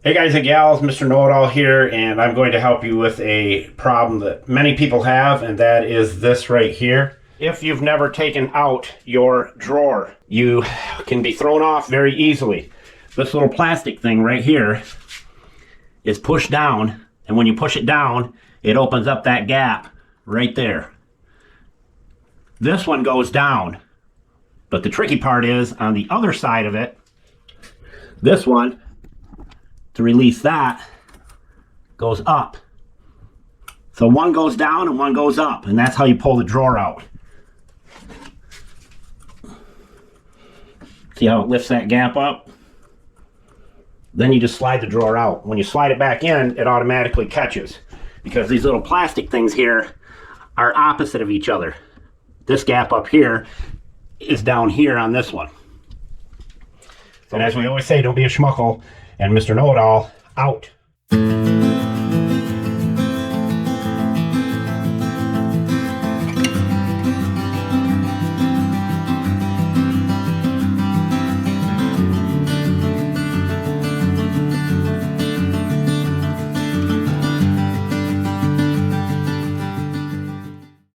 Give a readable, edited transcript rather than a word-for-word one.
Hey guys and gals, Mr. Know-It-All here, and I'm going to help you with a problem that many people have, and that is this right here. If you've never taken out your drawer, you can be thrown off very easily. This little plastic thing right here is pushed down, and when you push it down, it opens up that gap right there. This one goes down, but the tricky part is on the other side of it, this one, to release that, goes up. So one goes down and one goes up, and that's how you pull the drawer out. See how it lifts that gap up? Then you just slide the drawer out. When you slide it back in, it automatically catches, because these little plastic things here are opposite of each other. This gap up here is down here on this one. And as we always say, don't be a schmuckle, and Mr. Know-It-All out.